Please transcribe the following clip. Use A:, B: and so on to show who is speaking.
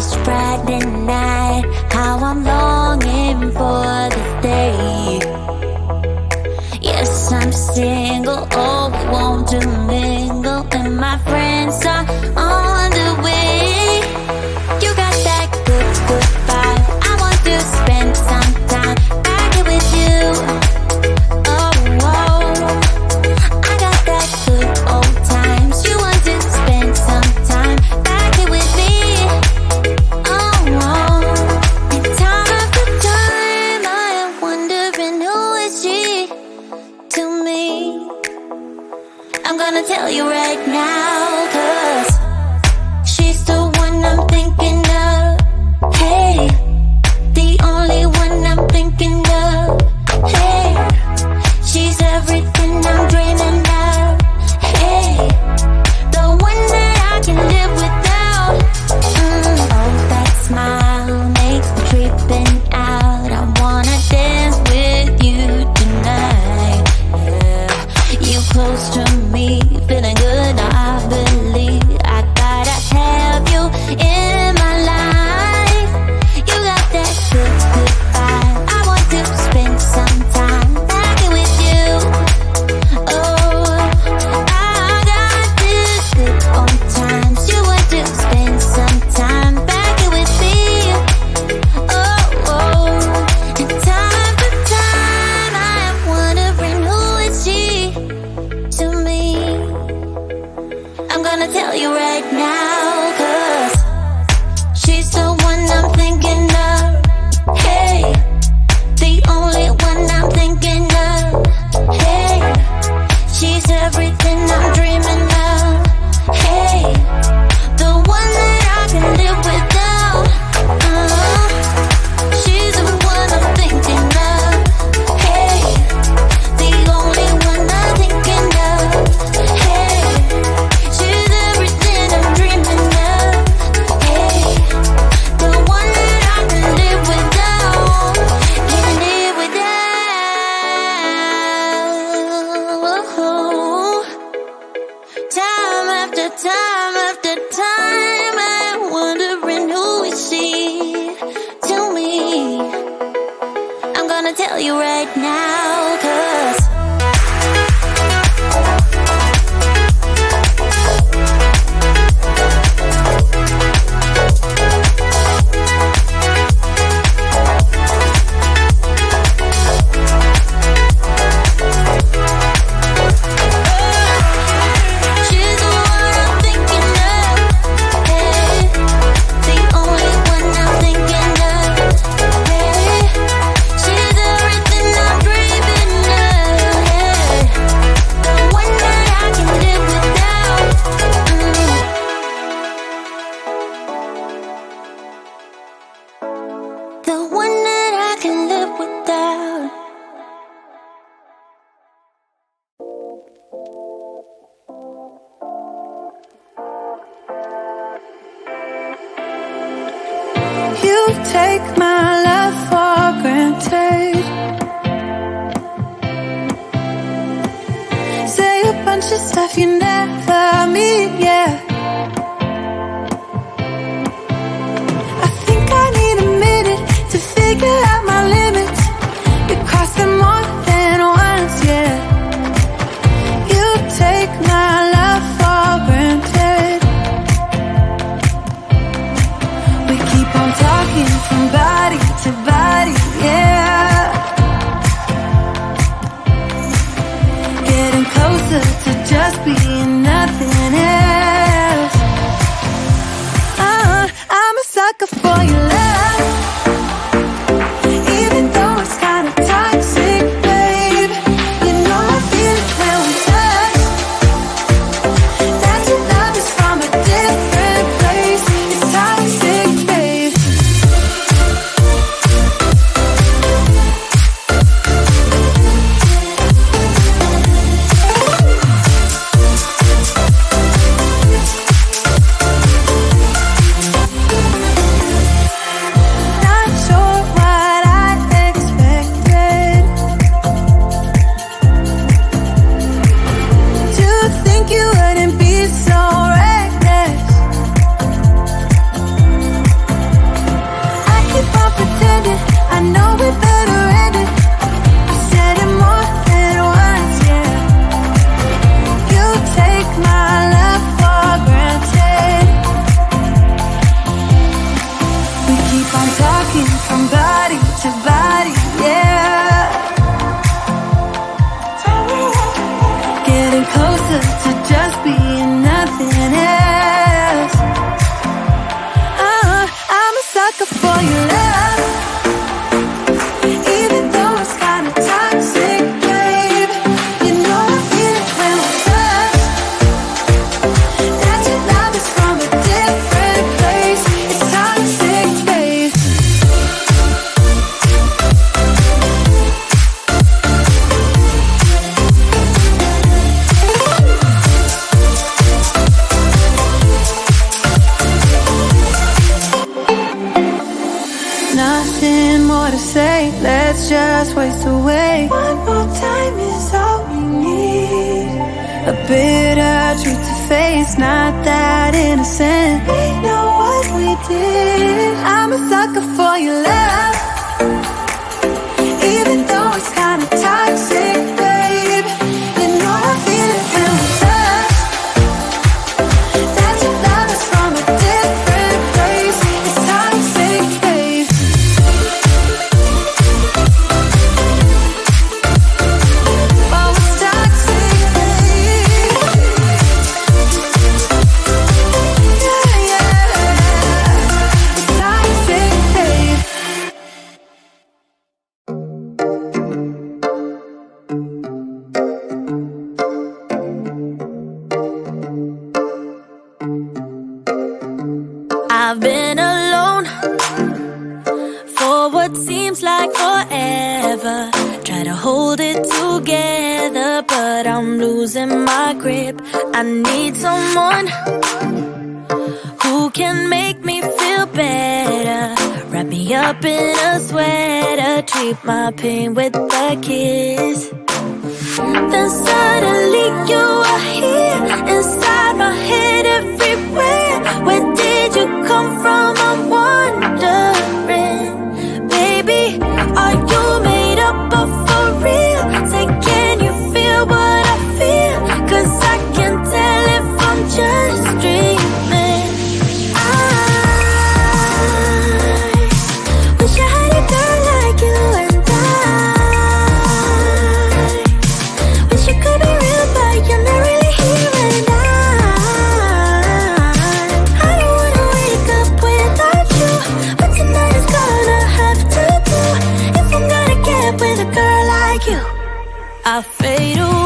A: It's Friday night, how I'm longing for this day. Yes, I'm single, oh, we want to mingle, and my friends are on the way. You got that good, good vibe. I want to spend some time back here with you. Oh, whoa. I got that good old times. You want to spend some time back here with me. Oh, whoa. And time after time, I am wondering who is she to me. I'm gonna tell you right now, 'cause she's the one I'm thinking of. Hey, the only one I'm thinking of. Hey, she's everything I'm dreaming of. Hey, the one that I can live without. Oh, that smile makes me tripping out. I wanna dance with you tonight. Yeah, you close to me, feeling good. I believe I gotta have you in my life. You got that good, good vibe. I want to spend some time back here with you. Oh, I got this good old times. You want to spend some time back here with me. Oh, and time after time, I am wondering who is she to me. I'm gonna tell you right now, 'cause she's the one I'm thinking of. Hey, the only one I'm thinking of. Hey, she's everything I'm dreaming of. Hey, the one that I can live without. She's the one I'm thinking of. Hey, the only one I'm thinking of. Hey, she's everything I'm dreaming of. Hey, the one that I can live without. Can live without. Time after time after time, I'm wondering who is she to me. I'm gonna tell you right now, 'cause she's the one I'm thinking of. Hey, the only one I'm thinking of. Hey, she's everything I'm dreaming of. Hey, the one that I can live without. The one that I can live without.
B: You take my love for granted. Say a bunch of stuff you never mean, yeah. I think I need a minute to figure out my limits. You cross them more than once, yeah. You take my love for granted. We keep on talking from body to body, yeah. Getting closer to just being nothing else. I'm a sucker for your love, even though it's kinda toxic, babe. just waste away. One more time is all we need. A bitter truth to face, not that innocent. We know what we did. I'm a sucker for your love, even though it's kinda toxic, babe. You know I feel it when we touch. That your love is from a different place. It's toxic, babe. Oh, it's toxic, babe. Yeah, yeah. It's toxic, babe.
A: I've been alone for what seems like forever. Try to hold it together, but I'm losing my grip. I need someone who can make me feel better. Wrap me up in a sweater, treat my pain with a kiss. Then suddenly you are here, inside my head, everywhere. Where did you come from? I'm wondering, baby, are you made up of for real? Say, can you feel what I feel? 'Cause I can tell if I'm just dreaming. I wish I had a girl like you, and I wish you could be real, but you're not really here. And I don't wanna wake up without you, but tonight is gonna have to do if I'm gonna get with a girl like you. I fade away.